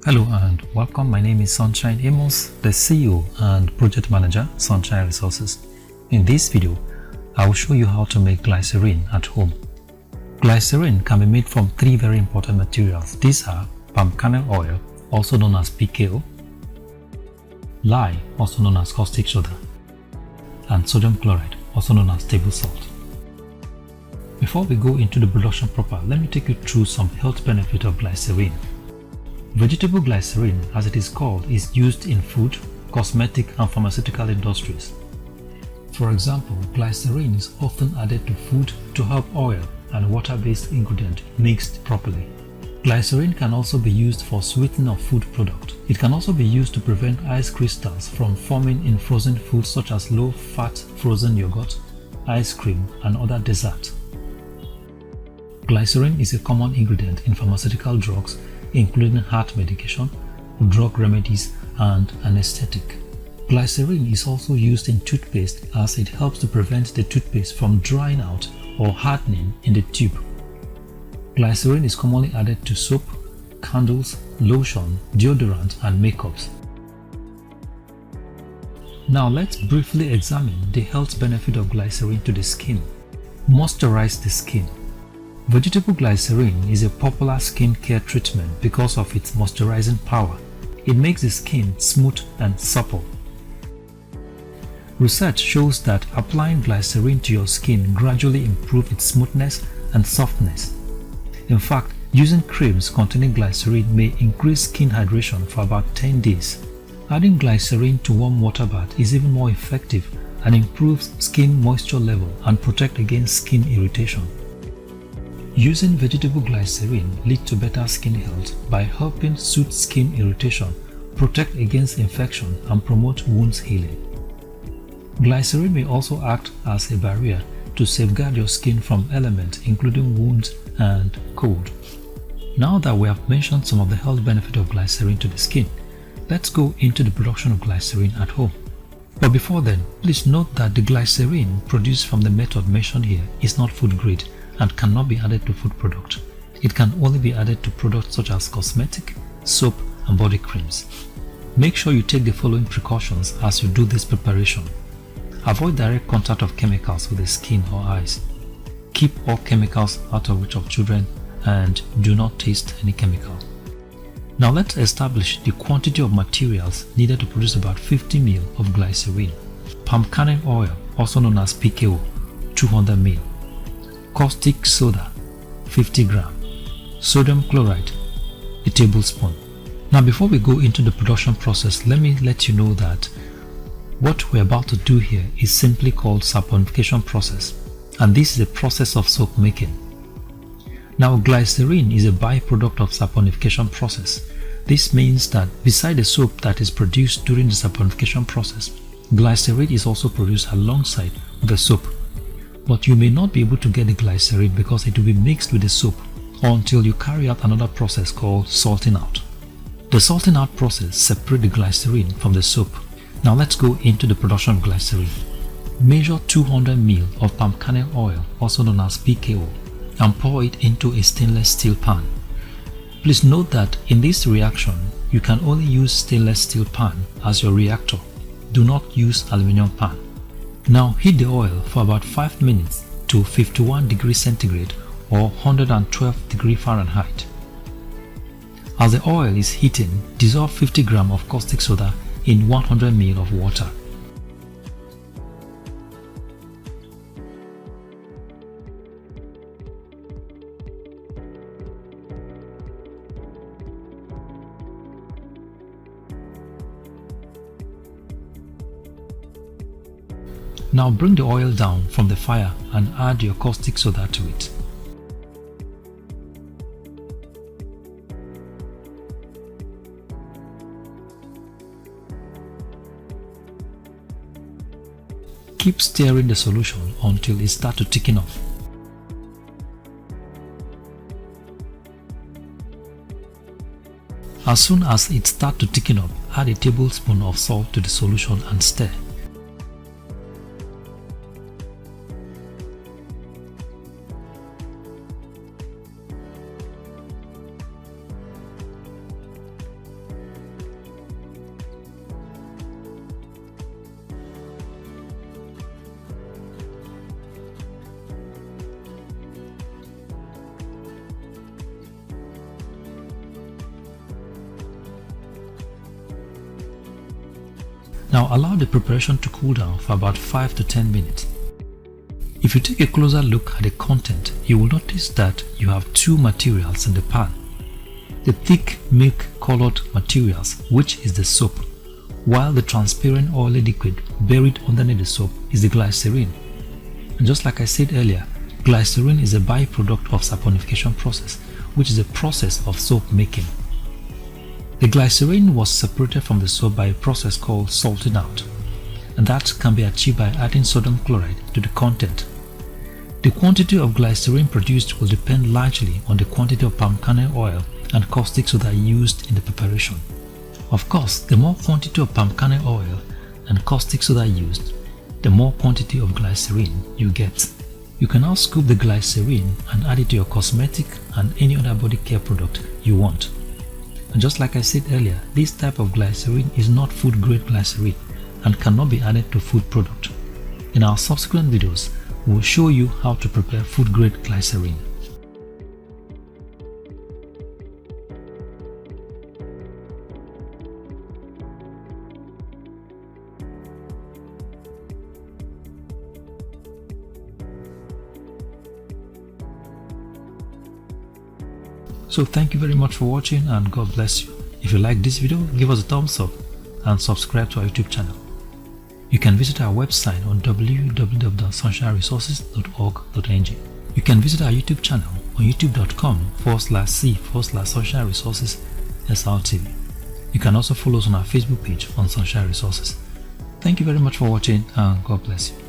Hello and welcome. My name is Sunshine Amos, the CEO and Project Manager, Sunshine Resources. In this video, I will show you how to make glycerin at home. Glycerin can be made from three very important materials. These are palm kernel oil, also known as PKO, lye, also known as caustic soda, and sodium chloride, also known as table salt. Before we go into the production proper, let me take you through some health benefits of glycerin. Vegetable glycerin, as it is called, is used in food, cosmetic and pharmaceutical industries. For example, glycerin is often added to food to help oil and water-based ingredient mixed properly. Glycerin can also be used for sweetening of food product. It can also be used to prevent ice crystals from forming in frozen foods such as low-fat frozen yogurt, ice cream and other desserts. Glycerin is a common ingredient in pharmaceutical drugs including heart medication, drug remedies and anesthetic. Glycerin is also used in toothpaste as it helps to prevent the toothpaste from drying out or hardening in the tube. Glycerin is commonly added to soap, candles, lotion, deodorant and makeups. Now let's briefly examine the health benefit of glycerin to the skin. Moisturize the skin. Vegetable glycerin is a popular skin care treatment because of its moisturizing power. It makes the skin smooth and supple. Research shows that applying glycerin to your skin gradually improves its smoothness and softness. In fact, using creams containing glycerin may increase skin hydration for about 10 days. Adding glycerin to warm water bath is even more effective and improves skin moisture level and protects against skin irritation. Using vegetable glycerin leads to better skin health by helping soothe skin irritation, protect against infection and promote wounds healing. Glycerin may also act as a barrier to safeguard your skin from elements including wounds and cold. Now that we have mentioned some of the health benefits of glycerin to the skin, let's go into the production of glycerin at home. But before then, please note that the glycerin produced from the method mentioned here is not food grade and cannot be added to food product. It can only be added to products such as cosmetic, soap and body creams. Make sure you take the following precautions as you do this preparation. Avoid direct contact of chemicals with the skin or eyes. Keep all chemicals out of reach of children and do not taste any chemical. Now let's establish the quantity of materials needed to produce about 50 ml of glycerin. Palm kernel oil, also known as PKO, 200 ml. Caustic soda, 50 gram. Sodium chloride, a tablespoon. Now before we go into the production process, let me let you know that what we're about to do here is simply called saponification process, and this is a process of soap making. Now glycerin is a byproduct of saponification process. This means that beside the soap that is produced during the saponification process, glycerin is also produced alongside the soap. But you may not be able to get the glycerin because it will be mixed with the soap until you carry out another process called salting out. The salting out process separates the glycerin from the soap. Now let's go into the production of glycerin. Measure 200 ml of palm kernel oil, also known as PKO, and pour it into a stainless steel pan. Please note that in this reaction, you can only use stainless steel pan as your reactor. Do not use aluminum pan. Now heat the oil for about 5 minutes to 51 degrees centigrade or 112 degrees Fahrenheit. As the oil is heating, dissolve 50 grams of caustic soda in 100 ml of water. Now bring the oil down from the fire and add your caustic soda to it. Keep stirring the solution until it starts to thicken up. As soon as it starts to thicken up, add a tablespoon of salt to the solution and stir. Now allow the preparation to cool down for about 5 to 10 minutes. If you take a closer look at the content, you will notice that you have two materials in the pan. The thick milk-colored materials, which is the soap, while the transparent oily liquid buried underneath the soap is the glycerin. And just like I said earlier, glycerin is a byproduct of saponification process, which is a process of soap making. The glycerin was separated from the soap by a process called salting out, and that can be achieved by adding sodium chloride to the content. The quantity of glycerin produced will depend largely on the quantity of palm kernel oil and caustic soda used in the preparation. Of course, the more quantity of palm kernel oil and caustic soda used, the more quantity of glycerin you get. You can now scoop the glycerin and add it to your cosmetic and any other body care product you want. And just like I said earlier, this type of glycerin is not food grade glycerin and cannot be added to food product. In our subsequent videos, we will show you how to prepare food grade glycerin. So thank you very much for watching and God bless you. If you like this video, give us a thumbs up and subscribe to our YouTube channel. You can visit our website on www.sunshineresources.org.ng. You can visit our YouTube channel on youtube.com/c/Sunshine Resources SRTV. You can also follow us on our Facebook page on Sunshine Resources. Thank you very much for watching and God bless you.